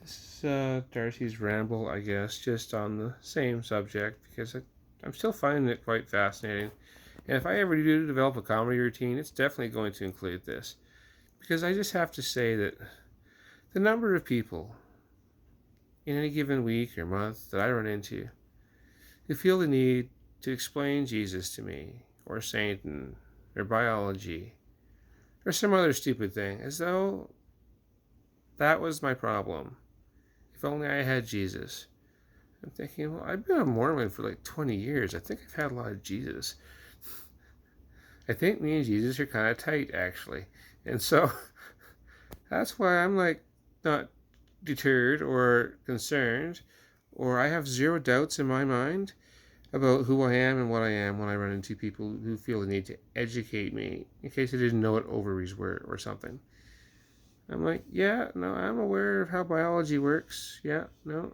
This is Darcy's ramble, I guess, just on the same subject because I'm still finding it quite fascinating. And if I ever do develop a comedy routine, it's definitely going to include this because I just have to say that the number of people in any given week or month that I run into who feel the need to explain Jesus to me, or Satan, or biology, or some other stupid thing, as though that was my problem. If only I had Jesus. I'm thinking, well, I've been a Mormon for like 20 years. I think I've had a lot of Jesus. I think me and Jesus are kind of tight, actually. And so that's why I'm like not deterred or concerned, or I have zero doubts in my mind about who I am and what I am when I run into people who feel the need to educate me in case I didn't know what ovaries were or something. I'm like, yeah, no, I'm aware of how biology works. Yeah, no.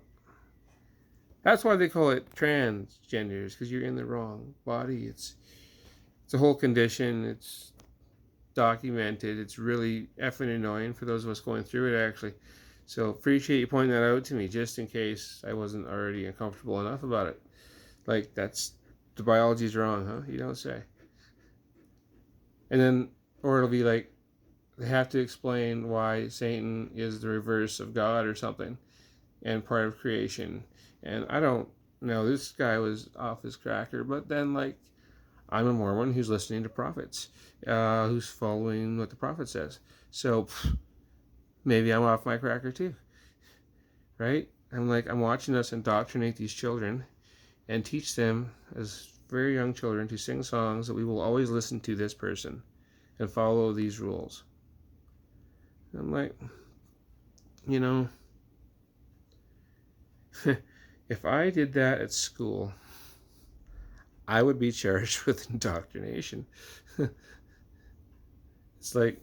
That's why they call it transgenders, because you're in the wrong body. It's a whole condition. It's documented. It's really effing annoying for those of us going through it, actually. So appreciate you pointing that out to me, just in case I wasn't already uncomfortable enough about it. Like, that's the biology's wrong, huh? You don't say. And then, or it'll be like, they have to explain why Satan is the reverse of God or something and part of creation. And I don't know, this guy was off his cracker, but then, like, I'm a Mormon who's listening to prophets, who's following what the prophet says. So maybe I'm off my cracker too, right? I'm watching us indoctrinate these children and teach them as very young children to sing songs that we will always listen to this person and follow these rules. I'm like, you know, if I did that at school, I would be charged with indoctrination. It's like,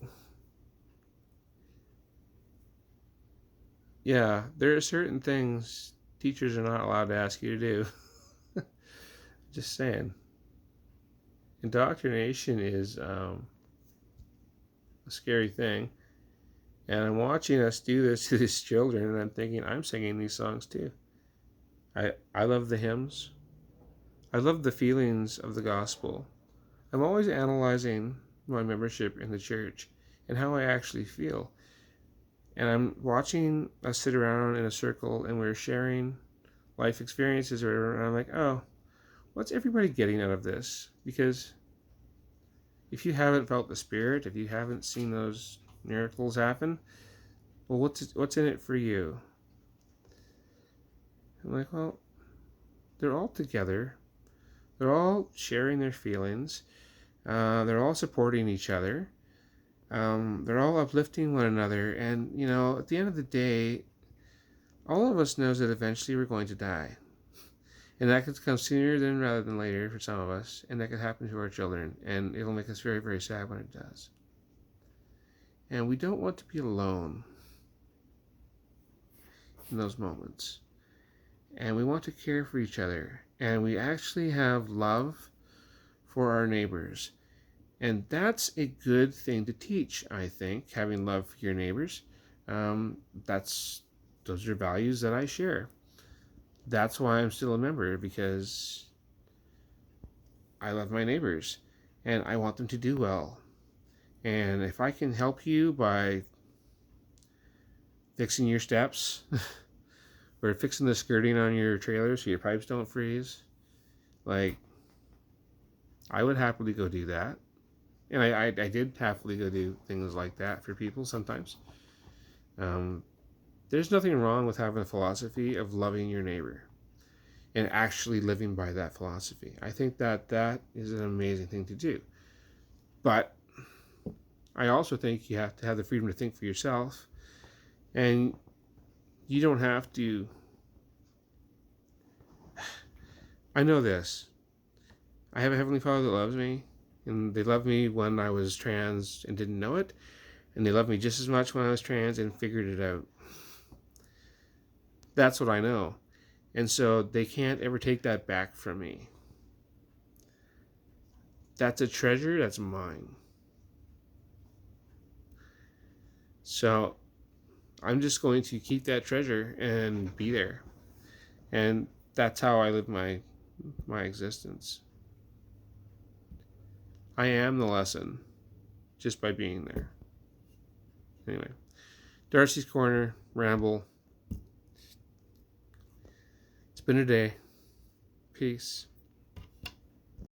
yeah, there are certain things teachers are not allowed to ask you to do. Just saying. Indoctrination is a scary thing. And I'm watching us do this to these children, and I'm thinking, I'm singing these songs too. I love the hymns. I love the feelings of the gospel. I'm always analyzing my membership in the church and how I actually feel. And I'm watching us sit around in a circle and we're sharing life experiences or whatever. And I'm like, oh, what's everybody getting out of this? Because if you haven't felt the Spirit, if you haven't seen those miracles happen, well, what's in it for you? I'm like, well, they're all together. They're all sharing their feelings. They're all supporting each other. They're all uplifting one another. And, at the end of the day, all of us knows that eventually we're going to die. And that could come sooner than rather than later for some of us. And that could happen to our children. And it'll make us very, very sad when it does. And we don't want to be alone in those moments. And we want to care for each other. And we actually have love for our neighbors. And that's a good thing to teach, I think, having love for your neighbors. Those are values that I share. That's why I'm still a member, because I love my neighbors and I want them to do well. And if I can help you by fixing your steps or fixing the skirting on your trailer so your pipes don't freeze, like, I would happily go do that. And I did happily go do things like that for people sometimes. Um, there's nothing wrong with having a philosophy of loving your neighbor and actually living by that philosophy. I think that is an amazing thing to do. But I also think you have to have the freedom to think for yourself. And you don't have to. I know this. I have a Heavenly Father that loves me. And they loved me when I was trans and didn't know it. And they loved me just as much when I was trans and figured it out. That's what I know. And so they can't ever take that back from me. That's a treasure that's mine. So I'm just going to keep that treasure and be there. And that's how I live my existence. I am the lesson just by being there. Anyway, Darci's Corner, Ramble. It's been a day. Peace.